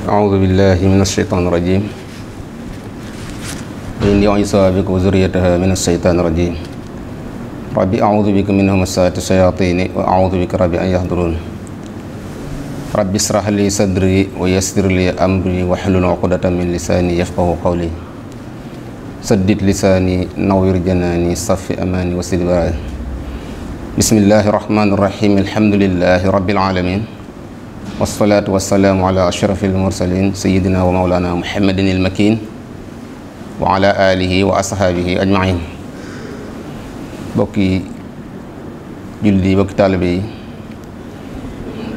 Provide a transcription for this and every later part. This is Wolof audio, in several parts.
أعوذ بالله من الشيطان الرجيم وإني أعيذها بك وذريتها من الشيطان الرجيم ربي أعوذ بك من همزات الشياطين وأعوذ بك ربي أن يحضرون ربي اشرح لي صدري ويسر لي أمري واحلل عقدة من لساني يفقهوا قولي سدد لساني نوّر جناني صف أماني وسد برائي بسم الله الرحمن الرحيم الحمد لله رب العالمين والصلاة والسلام على أشرف المرسلين سيدنا ومولانا محمد المكين وعلى آله وأصحابه أجمعين bokki julli bokki taalibe yi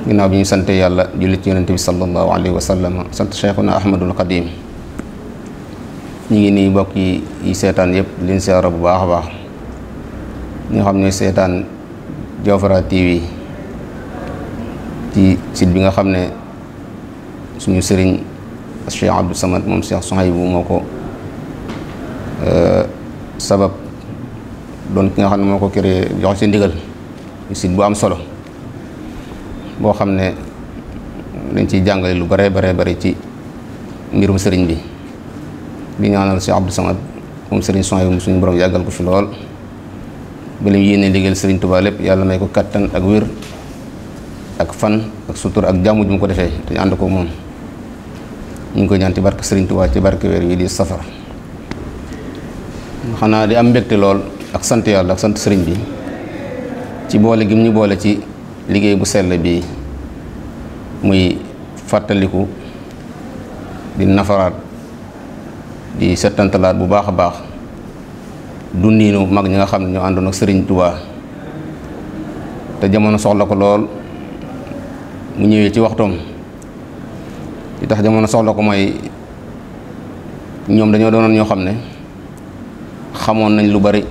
ginnaaw bi ñu sant yàlla julli ci yonent bi sallallahu alayhi wa sallam sant Cheikhuna Ahmadul Xadim ñu ngi nii bokk yi seetaan yëpp liñ siyaara bu baax a baax ñi nga xam ne seetaan Diawfara TV ci site bi nga xam ne suñu sëriñ Cheikh Abdou Samad moom Cheikh Souhaïbou moo ko sabab doon ki nga xam ne moo ko créé jox ci ndigal site bu am solo boo xam ne dañ ciy jàngale lu bare ci mbirum sëriñ bi di ñaanal Cheikh Abdou Samad moom sëriñ Souhaïbou suñu borom yàggal ko fi lool ba lim yéene liggéeyal sëriñ Tuubaa lépp yàlla may ko kattan ak wér ak fan ak sutur ak jàmm ju mu ko defee te ñu ànd ko moom ñu ngi koy ñaan ci barke sëriñ Tuubaa ci barke weer wi di safar xanaa di am mbégte lool ak sant yàlla ak sant sëriñ bi ci boole gi mu ñu boole ci liggéey bu sell bi muy fàttaliku di nafaraat di settantalaat bu baax a baax dundiinu mag ñi nga xam ne ñoo àndoon ak sëriñ Tuubaa te jamono soxla ko lool mu ñëwee ci waxtoom li tax jamono soxla ko mooy ñoom dañoo doonoon ñoo xam ne xamoon nañ lu bari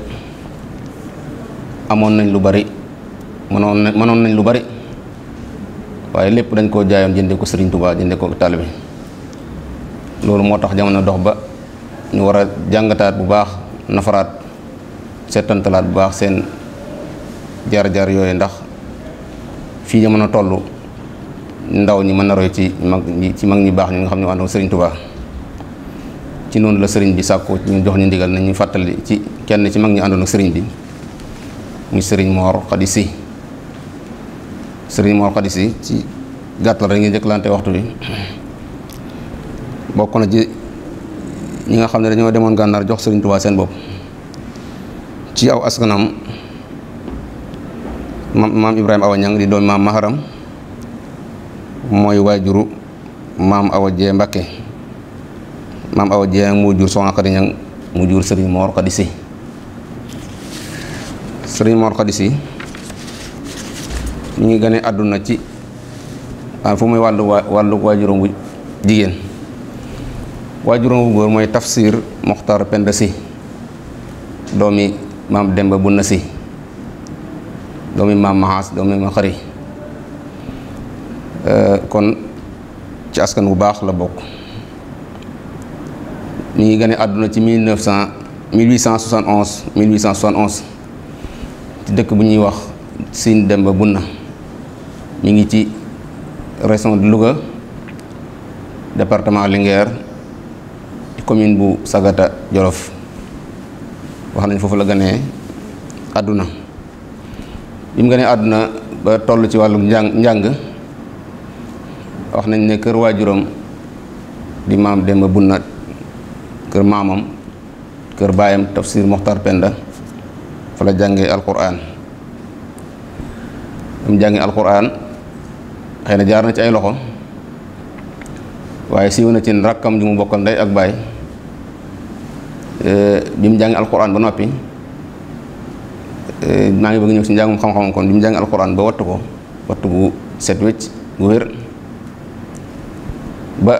amoon nañ lu bari mënoon nañ lu bari waaye lépp dañ koo jaayoon jënde ko sëriñ Tuubaa jënde ko taalibe loolu moo tax jamono dox ba ñu war a jàngataat bu baax nafaraat settantalaat bu baax seen jaar-jaar yooyu ndax fii jamono toll ndaw ñi mën na roy ci mag ñi baax ñi nga xam ne àndoon sëriñ Tuubaa ci noonu la sëriñ bi sàkku ñu jox ñu ndigal nañu fàttali ci kenn ci mag ñi àndoon ak sëriñ bi muy sëriñ Mor Khady Sy sëriñ Mor Khady Sy ci gàttal rek ngi jëkkalante waxtu bi bokk na ci ñi nga xam ne dañoo demoon gànnaar jox sëriñ Tuubaa seen bopp ci aw askanam maam Ibrahima Awa Ñang di doon maam Maharam mooy waajuru maam Awa Jee Mbakke maam Awa Jee mu jur Soxna Khady Ñang mu jur sëriñ Mor Khady Sy sëriñ Mor Khady Sy ñu ngi gane àdduna ci fu muy wàllu waajuram bu jigéen waajuram bu góor mooy Tafsir Mokhtar Penda Sy doomi maam Demba Bunna Sy doomi maam Mahas doomi ma xari kon ci askan bu baax la bokk ñu ngi gane àdduna ci 1871 ci dëkk bu ñuy wax Sine Demba Bunna mi ngi ci région de Louga département Linguère commune bu Sagata Jolof wax nañ foofu la ganee àdduna bi mu ganee àdduna ba toll ci wàllu njàng wax nañ ne kër waajuram di maam Demba Bunna kër maamam kër baayam Tafsir Mokhtar Penda fa la jàngee alquran mu jàngee alquran xëy na jaar na ci ay loxo waaye siiw na ci rakkam ji mu bokkal ndey ak baay bi mu jàngee alquran ba noppi maa ngi bëgg ñëw ci njàngum xam-xam kon bi mu jàngee alquran ba wattu ko wattu gu set wecc gu wér ba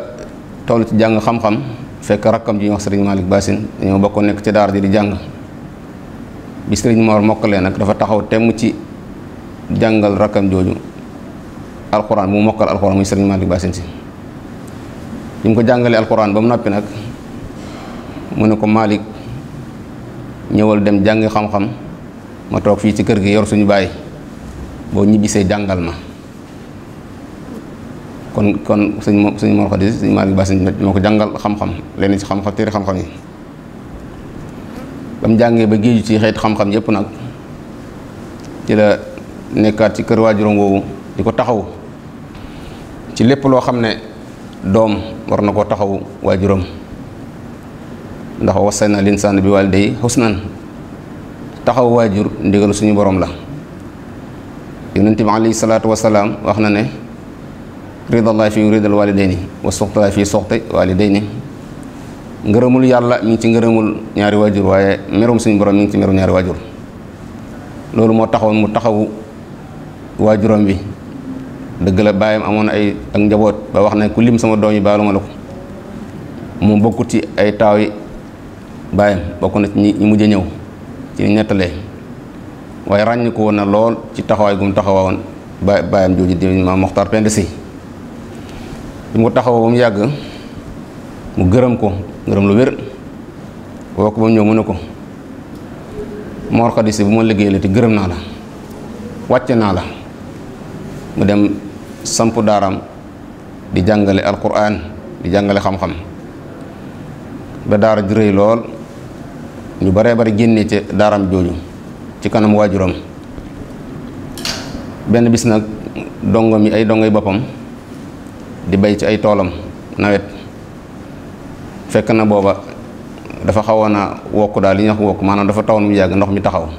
toll ci jàng xam-xam fekk rakkam ji ñuy wax sëriñ Malick Bassine dañoo bokkoon nekk ci daara ji di jàng bi sëriñ Mor mokkalee nag dafa taxaw temm ci jàngal rakkam jooju alxuraan bu mu mokkal alxuraan muy sëriñ Malick Bassine si bi mu ko jàngalee alxuraan ba mu noppi nag mu ne ko Malick ñëwal dem jàngi xam-xam ma toog fii ci kër gi yor suñu baay boo ñibbisee jàngal ma kon sëñ Mor Khady sëñ Malick Bassine moo ko jàngal xam-xam leen ci xam-xam téere xam-xam yi ba mu jàngee ba géeju ci xeeti xam-xam yëpp nag ci la nekkaat ci kër waajuram woowu di ko taxaw ci lépp loo xam ne doom war na koo taxaw waajuram ndax wassayna linsaana bi waalidayhi husnan taxaw waajur ndigalu suñu borom la yonent bi alayhi salaatu wasalaam wax na ne ridallahi fi ridal walidayni wa suxtallahi fi suxti walidayni ngërëmul yàlla mi ngi ci ngërëmul ñaari waajur waaye merum suñu borom mi ngi ci merum ñaari waajur loolu moo taxawoon mu taxawu waajuram bi dëgg la baayam amoon ay ak njaboot ba wax ne ku lim sama doom yi baalu ma la ko mu bokkut ci ay taaw yi baayam bokk na ci ñi mujj a ñëw ci ñettalee waaye ràññ ko woon na lool ci taxawaay gu mu taxawoon baayam jooju di Maam Moxtaar Penda Si bi mu taxawoo ba mu yàgg mu gërëm ko gërëm lu wér woo ko ba mu ñëw mu ne ko Mor Khady Si bu ma liggéey la te gërëm naa la wàcce naa la mu dem samp daaram di jàngale alquran di jàngale xam-xam ba daara ju rëy lool ñu baree bari génnee ci daaram jooju ci kanam waajuram benn bis nag dongom yi ay dongoy boppam di bay ci ay toolam nawet fekk na booba dafa xawoon a wokk daal li ñuy wax wokk maanaam dafa tawoon mu yàgg ndox mi taxaw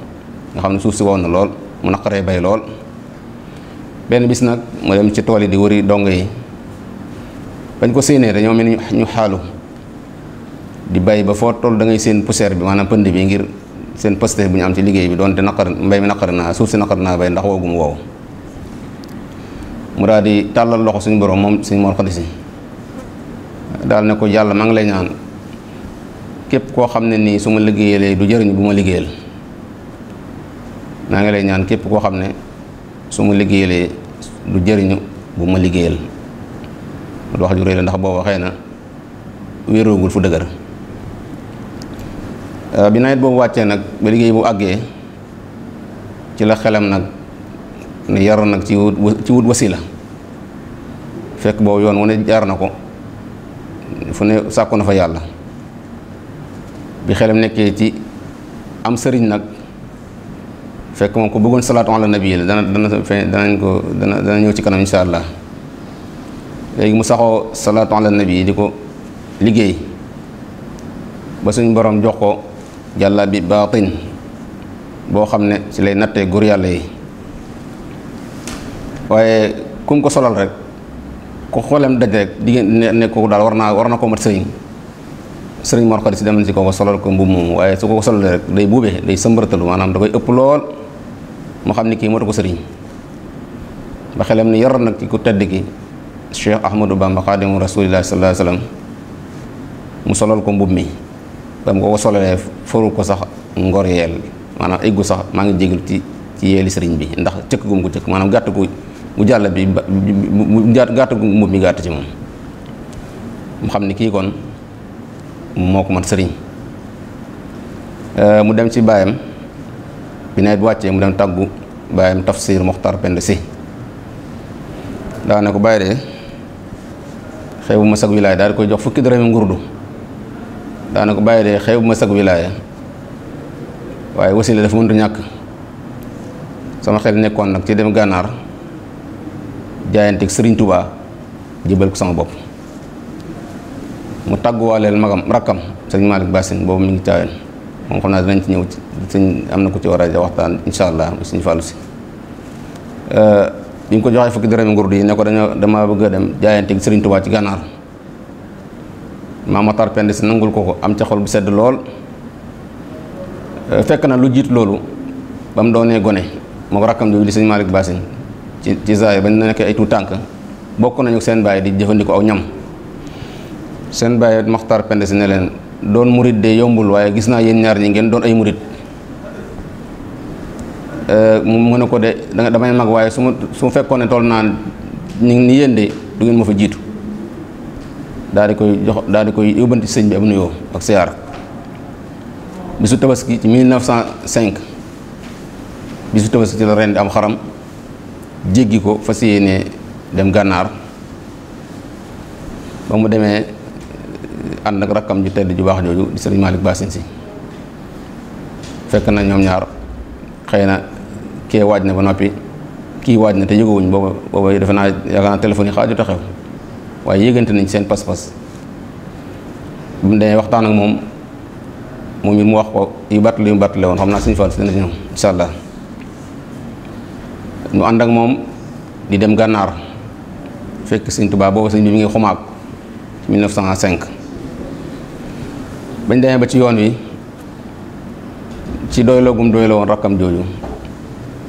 nga xam ne suuf si wow na lool mu naqaree bay lool benn bis nag mu dem ci tool yi di wëri dongo yi bañ ko séenee dañoo mel ni ñu xaalu di bay ba foo toll da ngay seen poussière bi maanaam pënd bi ngir seen poste bu ñu am ci liggéey bi doonte naqar mbay mi naqar naa suuf si naqar naa bay ndax woogu mu wow mu daal di tàllal loxo suñu borom moom suñu Mor Khady Si daal ne ko yàlla maa ngi lay ñaan képp koo xam ne nii su ma liggéeyalee du jëriñu bu ma liggéeyal maa ngi lay ñaan képp koo xam ne su ma liggéeyalee du jëriñu bu ma liggéeyal lu wax ju réy la ndax booba xëy na wéeroogul fu dëgër bi nawet boobu wàccee nag ba liggéey bu àggee ci la xelam nag ne yaroon nag ci wut wasila fekk boobu yoon wu ne jaar na ko fu ne sàkku na fa yàlla bi xelam nekkee ci am sëriñ nag fekk moom ko bëggoon salaatu ala nabi la dana ñëw ci kanam insha allah léegi mu saxoo salaatu ala nabi di ko liggéey ba suñ borom jox ko jàlla bi baatin boo xam ne ci lay nattee góor yàlla yi waaye kum ko solal rek ku xoolem daj rek diggéen ne ko daal war na ko mat sëriñ Mor Khady Si dem ci ko solal ko mbubb moomu waaye su ko solal rek day buube day sëmbaratalu maanaam da koy ëpp lool mu xam ni kii matu ko sëriñ ba xelam ni yar nag ci ku tedd ki Cheikh Ahmadou Bamba Xaadimu Rasulillahi sallallahu alayhi wasallam mu solal ko mbubb mi ba mu ko solalee faru ko sax ngor yeel maanaam eggu sax maa ngi jégal ci yeeli sëriñ bi ndax cëkk gum ko cëkk maanaam gàtt gu mu jàll bi mu gàtt gu mbubb mi gàtt ci moom mu xam ni kii kon moo ko mat sëriñ mu dem ci baayam bi nawet bu wàccee mu dem tàggu baayam Tafsir Moxtaar Penda Si daa ne ko bàyyi de xew bu ma sag wilaaya daal di koy jox fukki dërëmi ngurdu daa ne ko bàyyi de xew bu ma sag wilaaya waaye wasila dafa mënut ñàkk sama xel nekkoon nag ci dem gànnaar jaayanteeg Sëriñ Tuubaa jëbal ko sama bopp mu tàgguwaaleel magam rakkam sëñ Malick Bassine boobu mi ngi caayoon moom xam naa dinañ ci ñëw ci sëñ am na ko ci war a waxtaan insha allah mu suñu fàllu si bi ñu ko joxee fukki dërëmi ngurdu yi ne ko dama bëgg a dem jaayanteeg Sëriñ Tuubaa ci gànnaar Maam Moxtaar Penda Si nangul ko am ca xol bu sedd lool fekk na lu jiit loolu ba mu doonee gone moo ko rakkam jooju di sëñ Malick Bassine ci zaay bañ nekk ay tuut tànk bokk nañu seen baay di jëfandikoo aw ñam seen baay Moxtaar Penda Si ne leen doon murit de yombul waaye gis naa yéen ñaar ñi ngeen doon ay murit mu ne ko de damay mag waaye su ma fekkoon ne toll naa ni yéen de du ngeen ma fa jiitu daal di koy yóbbanti sëñ bi am nuyoo ak siyaar bisu tabaski ci 1905 bisu tabaski ci la ren di am xaram jéggi ko fas yéene dem gànnaar ba mu demee ànd ak rakkam ju tedd ju baax jooju di sëriñ Malick Bassine si fekk na ñoom ñaar xëy na kee waaj na ba noppi kii waaj na te yëgowuñ booba defe naa yaakaar naa téléphone yi xaaju taxaw waaye yëgante nañ seen pas-pas bu mu demee waxtaan ak moom it mu wax ko yu battale woon xam naa suñu fàll si dana ñëw incha allah ñu ànd ak moom di dem gànnaar fekk sëñ Tuubaa booba sëñ bi mi ngi xumaag 1905 bañ demee ba ci yoon wi ci doyloo gum doyloo woon rakkam jooju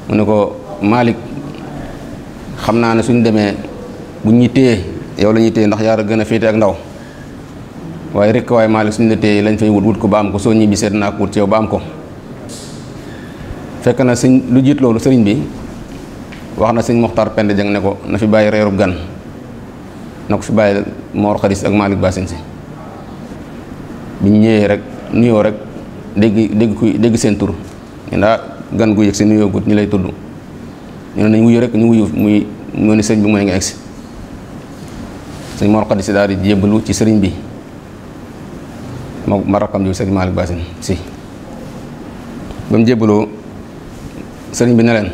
mu ne ko Malick xam naa ne suñ demee bu ñuy téye yow la ñuy téye ndax yaa gën a féete ak ndaw waaye rek waaye Malick suñ la téye lañ fay wut ko ba am ko soo ñibbisee dinaa ko wut ci yow ba am ko fekk na sëñ lu jiit loolu sëriñ bi wax na sëñ Moxtaar Penda Jang ne ko na fi bàyyi reerub gan na ko fi bàyyi Mor Xaris ak Malick Bassine si biñ ñëwee rek nuyoo rek dégg seen tur ñu daa gan gu yëg si nuyoo gut ñi lay tudd ñu ne nañ wuyu rek ñu wuyu muy mu ne sëñ bi mooy nga egsi sëñ Mor Xaris si daal di jébbalu ci sëriñ bi ma rakkam ji sëriñ Malick Bassine si ba mu jébbaloo sëriñ bi ne leen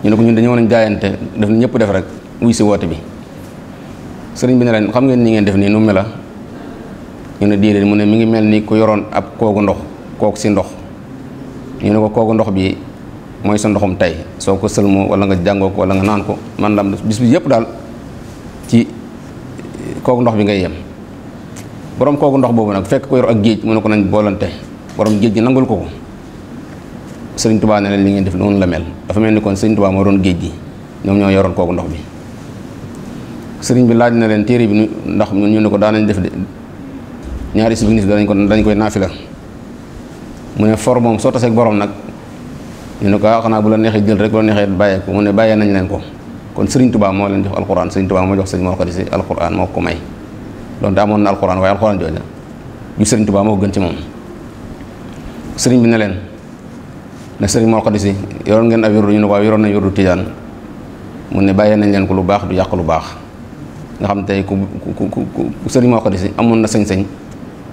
ñu ne ko ñun dañoo nañ jaayante def na ñëpp def rek wuy si woote bi sëriñ bi ne leen xam ngeen ni ngeen def nii nu mela ñu ne déedéet mu ne mi ngi mel ni ku yoroon ab koogu ndox kook si ndox ñu ne ko koogu ndox bi mooy sa ndoxum tey soo ko sëlmoo wala nga jàngoo ko wala nga naan ko man lam bis bi yëpp daal ci kooku ndox bi ngay yem borom kooku ndox boobu nag fekk ko yor ak géej mu ne ko nañ boolante borom géej gi nangul ko sëriñ Tuubaa ne leen li ngeen def noonu la mel dafa mel ni kon sëriñ Tuubaa moo doon géej gi ñoom ñoo yoroon kooku ndox bi sëriñ bi laaj na leen téere bi ndax ñu ne ko daan nañ def de ñaari si bis dañ koy naafila mu ne for moom soo taseeg borom nag ñu ne ko xanaa bu la neexee jël rek bu la neexee bàyyee ko mu ne bàyyee nañ leen ko kon sëriñ Tuubaa moo leen jox alxuraan sëriñ Tuubaa moo jox sëriñ Mor Xaris alxuraan moo ko may donte amoon na alxuraan waaye alxuraan jooja ju sëriñ Tuubaa moo ko gën ci moom sëriñ bi ne leen ne sëriñ Mor Xaris yoroon ngeen ab wirdu ñu ne ko waaw yoroon nañ wirdu tijaan mu ne bàyyee nañ leen ko lu baax du yàq lu baax nga xam tey ku sëriñ Mor Xaris amoon na sañ-sañ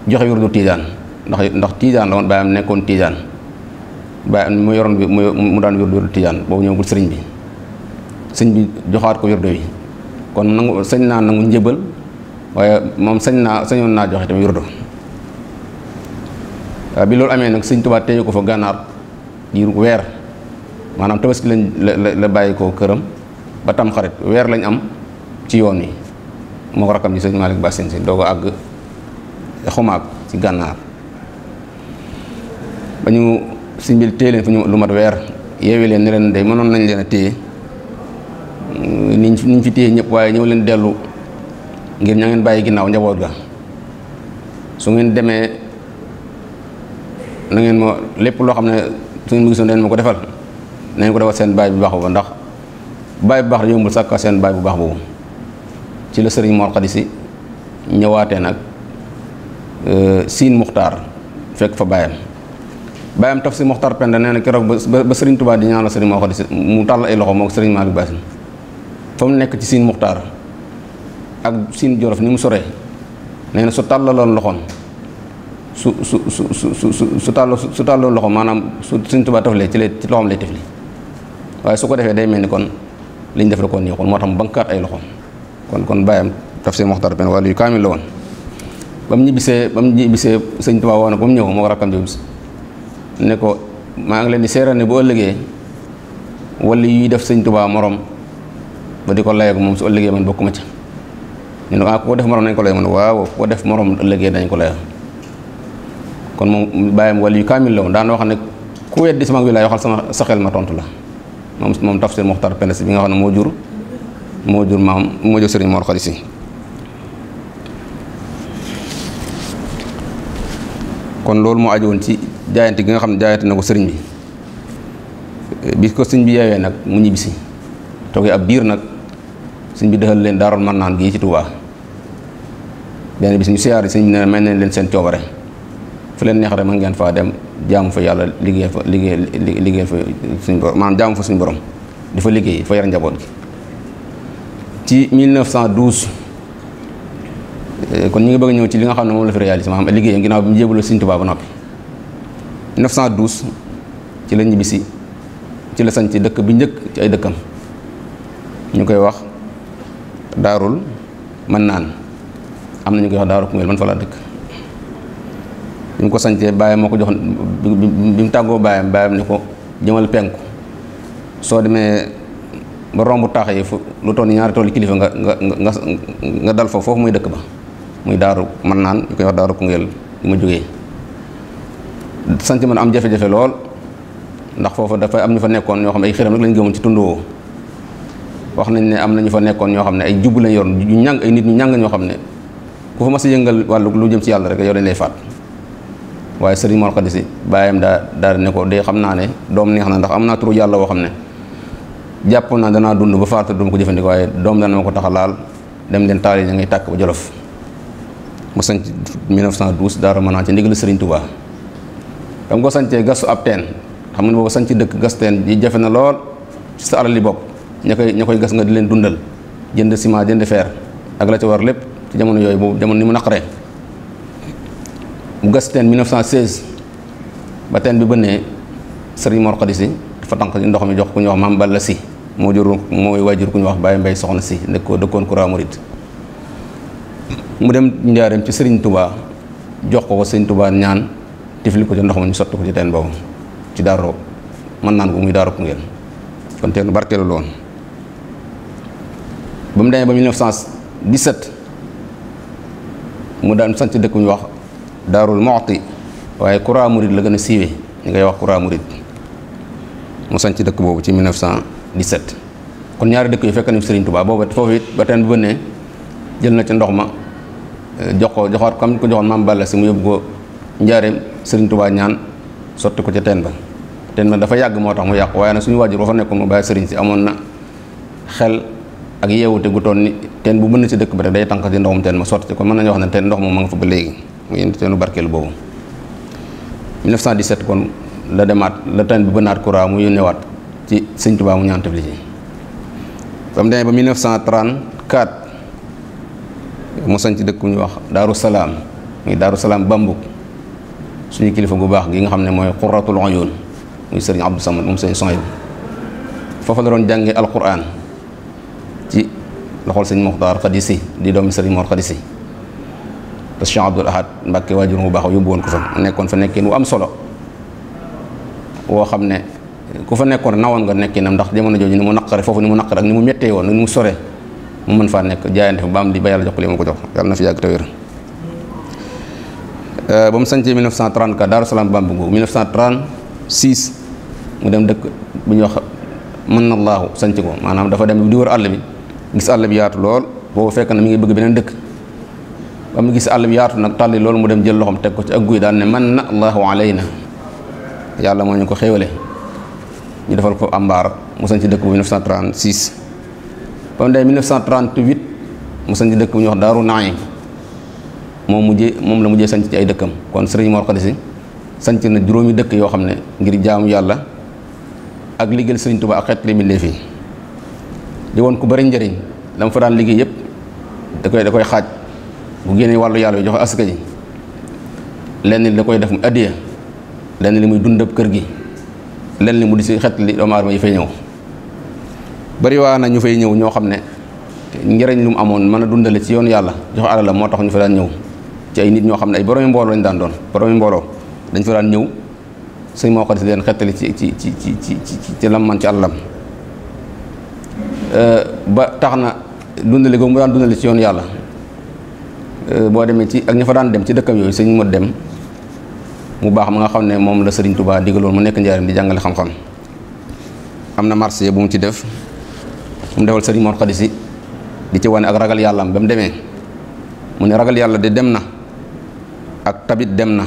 joxe wirdu tijaan ndax tijaan la woon bàyyam nekkoon tijaan bàyyam mu yoroon bi mu daan wirdu tijaan boobu ñëwagul sëriñ bi sëñ bi joxaat ko wirdu wi kon nangu sañ naa nangu njëbal waaye moom sañoon naa joxe tamit wirdu waaw bi loolu amee nag sëñ Tuubaa téye ko fa gànnaar diiru weer maanaam tabaski lañ la bàyyi ko këram ba tam xarit weer lañ am ci yoon wi moo ko rakkam ji sëñ Malick Bassine si doo ko àgg xumaag ci gànnaar ba ñu sëñ bi téye leen fu ñu lu mat weer yeewi leen ne leen day mënoon nañ leen a téye niñ fi téye ñëpp waaye ñëw leen dellu ngir ña ngeen bàyyi ginnaaw njaboot ga su ngeen demee na ngeen ma lépp loo xam ne su ngeen ma gisoon den ma ko defal nañ ko defal seen baay bu baax boobu ndax baay bu baax da yombul sàkka seen baay bu baax boobu ci la sëriñ Mor Xaris si ñëwaatee nag Siin Muxtaar fekk fa baayam taf si Muxtaar Penda nee na keroog ba sëriñ Tuubaa di ñaanal sëriñ Mor Xaris si mu tàll ay loxo moo ko sëriñ Malick Bassine fa mu nekk ci Siin Muxtaar ak Siin Jolof ni mu soree nee na su tàllaloon loxoom su tàlloon loxo maanaam su sëriñ Tuubaa taflee ci loxoom lay tefli waaye su ko defee day mel ni kon liñ def la ko neexul moo tax mu bankaat ay loxoom kon bàyyam taf si Muxtaar Penda wala yu kaamil la woon ba mu ñibbisee sëñ Tuubaa woo na ba mu ñëw moo ko rakkam jooju ne ko maa ngi leen di seeral ne bu ëllëgee wala yuy def sëñ Tuubaa morom ba di ko layee ko moom su ëllëgee man bokkuma ca ñu ne ku ko def morom nañ ko lay mën waaw ku ko def morom ëllëgee dañ ko layoo kon moom bàyyam wala yu kaamil la woon daan wax ne ku weddi sama wilaay waxal sa xel ma tontu la moom Tafsir Muxtaar Penda si bi nga xam ne moo jur sëriñ Mor Xaris si kon loolu moo aju woon ci jaayante gi nga xam ne jaayante na ko sëriñ bi ko sëriñ bi yeewee nag mu ñibbisi toogee ab biir nag sëriñ bi dëxal leen Daarul Mannaan gii ci Touba benn bis ñu siyaari sëriñ bi ne may nañ leen seen coobare fu leen neex rek mën ngeen faa dem jaamu fa yàlla liggéey fa suñu borom maanaam jaamu fa suñu borom di fa liggéey fa yar njaboot gi ci 1912 kon ñu ngi bëgg ñëw ci li nga xam ne moom la fi réalisé maanaam liggéeyam ginnaaw bi mu jébaloo Sëriñ Tuubaa ba noppi 1912 ci la ñibbisi ci la sañ ci dëkk bi njëkk ci ay dëkkam ñu koy wax Daarul Mannaan am na ñu koy wax Daaru Koungheul man fa laa dëkk bi mu ko sañcee bàyyam moo ko jox bi mu tàggoo bàyyam ne ko jëmal penku soo demee ba romb taax yi fu lu toll ñaari tool kilifa nga dal foofu muy dëkk ba muy Daaru Mannaan ñu koy wax Daaru Koungheul bi ma jógee sanc man am jafe-jafe lool ndax foofu dafay am ñu fa nekkoon ñoo xam ne ay xiram rek lañ gëmoon ci tundoo wax nañ ne am na ñu fa nekkoon ñoo xam ne ay jubbu lañ yor ñu ñàng ay nit ñu ñàng ñoo xam ne ku fa mas a yëngal wàllu lu jëm ci yàlla rek yow dañ lay faat waaye Sëriñ Mor Khady Sy bàyyam daa ne ko de xam naa ne doom neex na ndax am naa turu yàlla woo xam ne jàpp naa danaa dund ba faatu duma ko jëfandikoo waaye doom dana ma ko tax a laal dem leen taal yi ña ngay tàkk ba Jolof mu sanc 1912 Daaru Manaan ci ndigal Sëriñ Tuubaa dam ko sancee gastu ab teen xam nga ne boobu sanc dëkk gas teen yi jafe na lool ci sa alal li bopp ña koy gas nga di leen dundal jënd ciment jënd fer ak la ca war lépp ci jamono yooyu boobu jamono ni mu naqaree mu gas teen 1916 ba teen bi bënnee Sëriñ Mor Khady Sy dafa tànk ci ndox mi jox ku ñuy wax Maam Balla Sy mooy waajur ku ñuy wax Baye Mbaye Soxna Sy dëkkoon Kura Murid mu dem njaareem ci Sëriñ Touba jox ko Sëriñ Touba ñaan tifli ko ci ndox ma ñu sotti ko ci teen boobu ci Daaru Mannaan ko muy Daaru Koungheul kon teen barkeelu loon ba mu demee ba 1917 mu daan sanc dëkk bu ñuy wax Daarul Muxti waaye Kura Murid la gën a siiwee ñu ngay wax Kura Murid mu sanc dëkk boobu ci 1917 kon ñaari dëkk yu fekk nañu Sëriñ Tuubaa boobu foofu it ba teen bi bënnee jël na ci ndox ma joxaat comme ko joxoon Maam Balla Sy mu yóbbu ko njaareem Sëriñ Tuubaa ñaan sotti ko ca teen ba dafa yàgg moo tax mu yàqu waaye nag suñu waajur ba fa nekkoon mu bàyyi Sëriñ si amoon na xel ak yeewute gu toon ni teen bu bënn ci dëkk bi rek day tànk ci ndoxum teen ma sotti kon mën nañu wax ne teen ndox moom ma nga fa ba léegi muy indi teenu barkeelu boobu 1917 kon la demaat la teen bi bënnaat Kura mu yónneewaat ci Sëriñ Tuubaa mu ñaan tëfli ci ba mu demee ba 1934 mu sañ ci dëkk bu ñuy wax Daaru Salaam muy Daaru Salaam Bambuk suñu kilifa gu baax gi nga xam ne mooy Qurratul Uyun muy Sëriñ Abdou Samad moom Sëriñ Sohayb foofa la doon jàngee alquran ci loxol Sëriñ Moxtaar Khady Sy di doomi Sëriñ Mor Khady Sy te Cheikh Abdoul Ahad Mbàkke waajur mu baax yóbbu woon ko fa nekkoon fa nekkin wu am solo woo xam ne ku fa nekkoon nawoon nga nekkinam ndax jamono jooju ni mu naqare foofu ni mu naqare ak ni mu méttee woon ni mu sore mu mën faa nekk jaayante fa ba am li ba yàlla jox ko li ma ko jox yàlla na fi yàgg te wér ba mu sañcee 1934 Daaru Salaam Bambungu 1936 mu dem dëkk bu ñuy wax mën na laahu sañc ko maanaam dafa dem di wër àll bi gis àll bi yaatu lool boobu fekk na mi ngi bëgg beneen dëkk ba mu gis àll bi yaatu nag tàlli loolu mu dem jël loxoom teg ko ci ak guy daal ne man na allahu alayna yàlla moo ñu ko xéewale ñu defal ko ambaar mu sañc dëkk bu 1936 ba mu dee 1938 mu sañc dëkk bu ñuy wax Daaru Naim moom la mujjee sanc ci ay dëkkam kon Sëriñ Mor Khady Sy sanc na juróomi dëkk yoo xam ne ngir jaamu yàlla ak liggéeyal Sëriñ Tuubaa ak xeet li mbindéef yi di woon ku bari njëriñ dama fa daan liggéey yëpp da koy xaaj bu génnee wàllu yàlla yi joxe asaka ji lenn li da koy def mu addiya lenn li muy dundab kër gi lenn li mu di si xeet li doomu aadama yi fay ñëw bari waa na ñu fay ñëw ñoo xam ne njëriñ lu mu amoon mën a dundale ci yoonu yàlla joxe alal la moo tax ñu fa daan ñëw ci ay nit ñoo xam ne ay boroomi mbooloo lañ daan doon boroomi mbooloo dañ fa daan ñëw Sëriñ Mor Khady Sy leen xettali ci lam man ci àllam ba tax na dundale googu mu daan dundale ci yoonu yàlla boo demee ci ak ña fa daan dem ci dëkkam yooyu sëñ mu dem mu baax ma nga xam ne moom la Sëriñ Tuubaa digaloon mu nekk njaarim di jàngale xam-xam am na marché bu mu ci def mu defal Sëriñ Mor Khady Sy di ci wane ak ragal yàllam ba mu demee mu ne ragal yàlla de dem na ak tabit dem na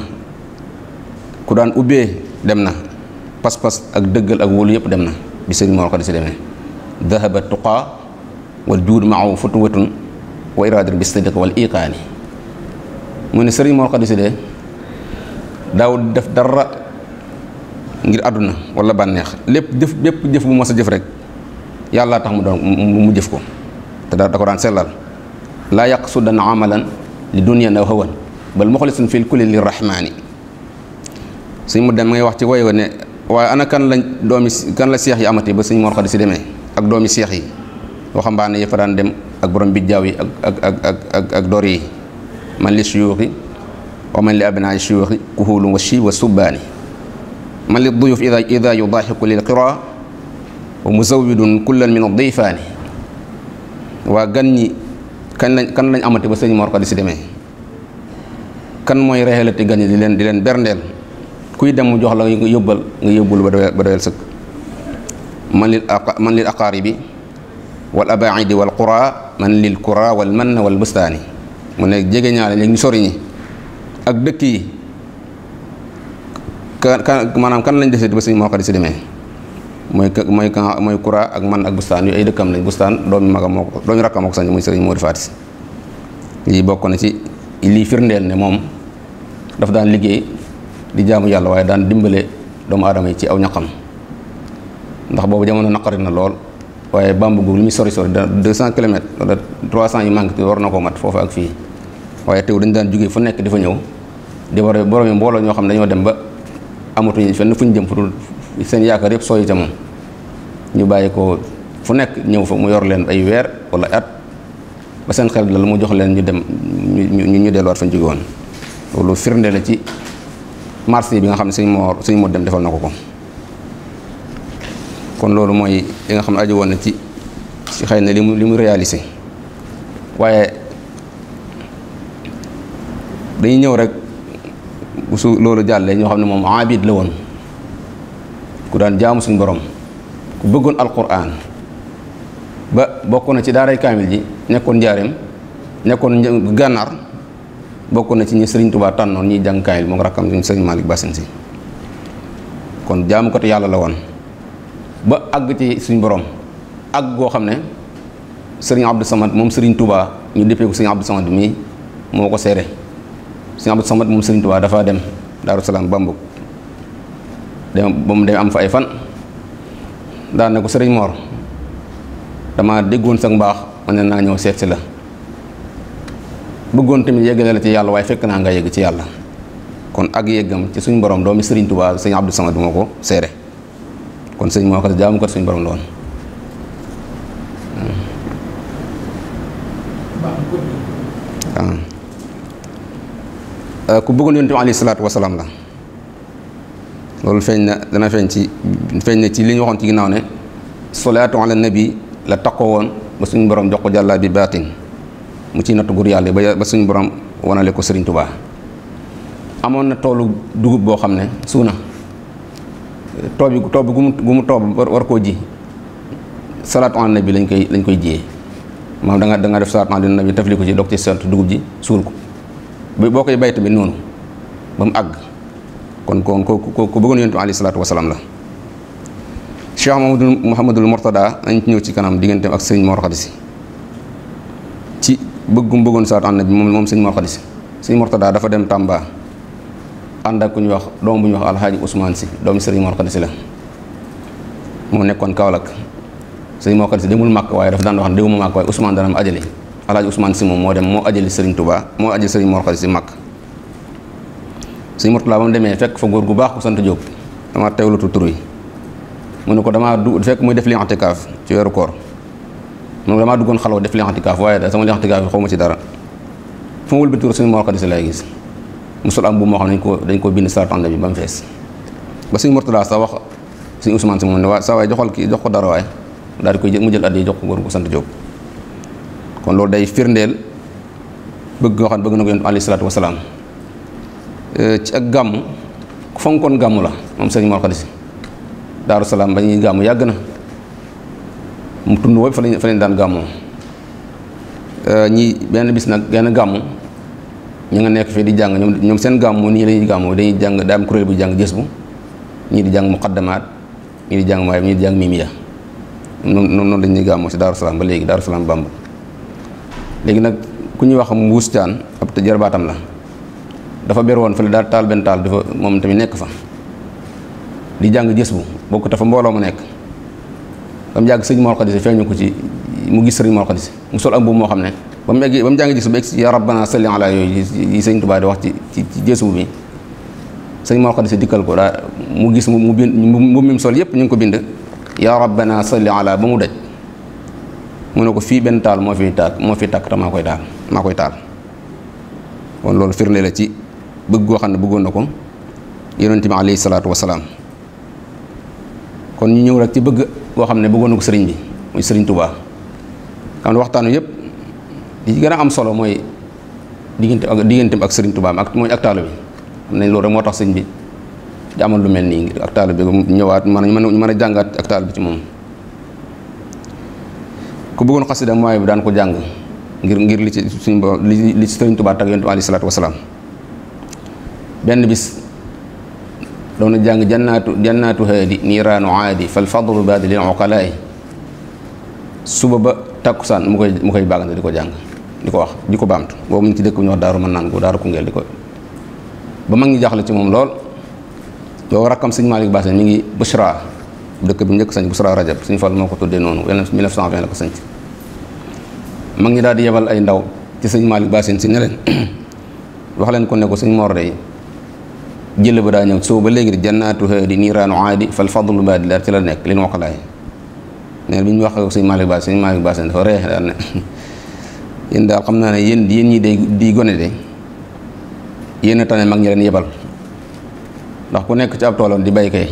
ku daan ubbee dem na pas-pas ak dëggal ak wóolu yëpp dem na bi Sëriñ Mor Khady Sy demee dahaba tuqaa wal juud maahu futuwatun wa iraadatu bi sidq wal iqaani mu ne Sëriñ Mor Khady Sy de daawul def dara ngir àdduna wala bànneex lépp jëf bu mos a jëf rek yàlla tax mu jëf ko te da ko daan sellal laa yaqsudan amalan li dunyan aw hawan bal muxlisun fil kulli lirrahmani. sëñ mu dem ngay wax ci woy wa ne waaye ana kan la seex yi amati ba sëñ Mor Khady si demee ak doomi seex yi waxambaane yi fa daan dem ak borom bijjaaw yi ak dor yi man li suyuuxi wa man li abnaai suyuuxi kuhulun wa shi wa subbaani man li duyuf ida yudaaxiku lil qira wa muzawidun kullan min ad-dayfaani. waa gan ñi kan lañ amati ba sëñ Mor Khady si demee kan mooy reexalati gan ñi di leen berndeel kuy dem mu jox la nga yóbbul ba doyal sëkk. man lil aqaaribi wal abaidi wal qura man lil qura wal manna wal bustaani. mu ne jege ñaale léegi ñu sori ñi ak dëkk yi maanaam kan lañ desee ba sëñ Mor Khady si demee mooy qura ak man ak bustaan yu ay dëkkam lañ. bustaan doomi magam doomi rakkam moo ko sañ muy sëriñ Modou Faty si. lii bokk na ci lii firndeel ne moom daf daan liggéey di jaamu yàlla waaye daan dimbale doomu aadama yi ci aw ñaqam ndax boobu jamono naqari na lool waaye Bamba googu li muy sori 200 kilomètres wala 300 yu manqué war na koo mat foofu ak fii waaye teew dañu daan jógee fu nekk di fa ñëw di war a borom mbooloo ñoo xam ne dañoo dem ba amatuñu fenn fu ñu jëm fu dul seen yaakaar yëpp sooy ca moom ñu bàyyi ko fu nekk ñëw fa mu yor leen ay weer wala at ba seen xel dal mu jox leen ñu dem ñu delluwaat fañ jóge woon. loolu firnde la ci marché bi nga xam ne suñu moo dem defal na ko kon loolu mooy li nga xam ne aju woon na ci xëy na li mu réalisé. waaye dañuy ñëw rek bu su loolu jàllee ñoo xam ne moom abid la woon ku daan jaamu suñu borom ku bëggoon alquran ba bokk na ci daaray kaamil ji nekkoon njaareem nekkoon gànnaar bokk na ci ñi Sëriñ Tuubaa tànnoon ñiy jàng kaamil moom rakkam suñu Sëriñ Malick Bassine si. kon jaamukatu yàlla la woon ba àgg ci suñu borom àgg goo xam ne Sëriñ Abdou Samad moom Sëriñ Tuubaa ñu déppee ko Sëriñ Abdou Samad mii moo ko seede. Sëriñ Abdou Samad moom Sëriñ Tuubaa dafa dem Daaru Salaam Bambuk dem ba mu dem am fa ay fan daan ne ko Sëriñ Mor dama déggoon sa mbaax ma ne naa ñëw seet si la bëggoon tamit yeggale la ci yàlla waaye fekk naa nga yegg ci yàlla. kon ak yeggam ci suñu borom doomi Sëriñ Tuubaa Sëriñ Abdou Samad moo ko seede. kon sëñ Mor Khady jaamu kat suñu borom la woon. ku bëggoon yonent bi alayhi salaatu wasalaam la loolu feeñ na ci li ñu waxoon ci ginnaaw ne salaatu ala nabi la takkoo woon ba suñu borom jox ko jàllaa bi baatin mu ciy nattu gur yàlla ba suñu borom wanale ko Sëriñ Tuubaa. amoon na toolu dugub boo xam ne suuna toob gu mu toob war koo ji salaatu ala nabi lañ koy jiyee maanaam da nga def salaatu ala nabi tafli ko ci dog ci sant dugub ji suul ko boo koy bay tamit noonu ba mu àgg kon ku bëggoon yonent bi alayhi salaatu wasalaam la. Cheikh Mouhamadul Mourtada nañ ci ñëw ci kanam digganteem ak sëñ Mor Khady si ci bëggoon salaatu ala nabi moom sëñ Mor Khady si. sëñ Mourtada dafa dem Tamba ànd ak ku ñuy wax doom bu ñuy wax alxaaji Ousmane si doomu sëriñ Mor Khady si la moo nekkoon Kaolack. sëriñ Mor Khady si demul màkk waaye dafa daan wax ne déwuma màkk waaye Ousmane dana ma ajali alxaaji Ousmane si moom moo ajali sëriñ Touba moo ajali sëriñ Mor Khady si màkk. sëriñ Mourtada ba mu demee fekk fa góor gu baax ku sant Jóob dama teewlutu tur yi mu ne ko damaa fekk muy def li i'tikaaf ci weeru koor mu ne damaa duggoon xalwa def li i'tikaaf waaye sama li i'tikaaf yi xaw ma ci dara fu ma wëlbati sëriñ Mor Khady si lay gis musul am bu moo xam ne dañ ko bind salaatu ala nabi ba mu fees ba sëriñ Mourtada sax wax sëriñ Ousmane si moom ne waa saa waay jox ko dara waay daal di koy jël mu jël addi jox ko góor gu sant Jóob. kon loolu day firndeel bëgg nga xam ne bëgg na ko yonent alayhi salaatu wasalaam. ci ak gàmm ku fonkoon gàmm la moom sëriñ Mor Khady si Daaru Salaam ba ñuy gàmm yàgg na mu tund woowu fa lañ daan gàmmoo ñi benn bis nag genn gàmm ñu nga nekk fii di jàng ñoom seen gàmmu nii lañuy gàmmoo dañuy jàng daa am kuréel bu jàng jës bu ñii di jàng muqaddamaat ñii di jàng maay ñii di jàng mimiya noonu dañuy gàmmoo si Daaru Salaam ba léegi Daaru Salaam Bamb léegi nag ku ñuy wax Mbuus Caan ab te jarbaatam la dafa ber woon fële daal taal benn taal dafa moom tamit nekk fa di jàng jës bu bokk dafa mbooloo mu nekk ba mu yàgg sëñ Mor Khady si feeñu ko ci mu gis sëriñ Mor Khady si mu sol am bu moo xam ne ba mu eggee ba mu jàngi gis ba egg si yaa rabbana salli ala yooyu yi sëñ Tuubaa di wax ci jësu bi sëñ Mor Khady si dikkal ko daa mu gis mu bind mu mim sol yëpp ñu ngi ko bind yaa rabbana salli ala ba mu daj mu ne ko fii benn taal moo fi tàkk te maa koy taal kon loolu firnde la ci bëgg goo xam ne bëggoon na ko yonent bi alayhi salaatu wasalaam kon ñu ñëw rek ci bëgg goo xam ne bëggoon na ko sëriñ bi muy sëriñ Tuubaa xam ne waxtaanu yëpp li ci gën a am solo mooy digganteem ak sëriñ Tuubaa mooy ak taalibe bi xam nañ loolu rek moo tax sëñ bi di amal lu mel nii ngir ak taalibe bi ñëwaat ñu mën a jàngaat ak taalibe bi ci moom ku bëggoon xasida mooy bi daan ko jàng ngir li ci suñ bo li ci sëriñ Tuubaa tag yonent bi alayhi salaatu wasalaam benn bis doon na jàng jannaatu haadi niiraanu aadi fal fadlu baadi lil uqalaay suba ba takkusaan mu koy bàggante di ko jàng di ko wax di ko baamtu boobu mu ngi ci dëkk bu ñuy wax daaru mën naan ko daaru Koungheul di ko ba mag ñi jaaxle ci moom lool boobu rakkam sëñ Malick Bassène mi ngi Bushra dëkk bi njëkk sañ Bushra Rajab suñu Fall moo ko tuddee noonu 1920 la ko sañ mag ñi daal di yebal ay ndaw ci sëñ Malick Bassène si ne leen wax leen ko ne ko sëñ Mor day jël ba daa ñëw soo ba léegi di jannaatu haadi niiraanu aadi fal fadlu baadi leer ci la nekk li nu waxalaay nee bi ñu wax ak sëñ Malick Bassène dafa ree daal ne yéen daal xam naa ne yéen ñi day di gone de yéen a tane mag ñi leen yebal ndax ku nekk ci ab toolam di bay kay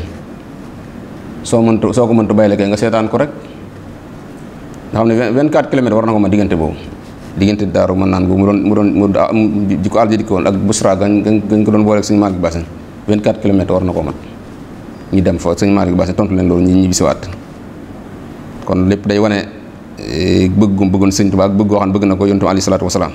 soo ko mëntu bayle kay nga seetaan ko rek nga xam ne 24 kilomètres war na ko ma diggante boobu diggante daaru mën naan bu mu doon di ko alji di ko woon ak Busra gañ ko doon boole ak sëñ Malick Bassène 24 kilomètres war na ko mat ñu dem fa sëñ Malick Bassène tontu leen loolu ñu ñibbisiwaat kon lépp day wane bëggoon sëñ Tuubaa ak bëgg goo xam ne bëgg na ko yonent bi alayhi salaatu wasalaam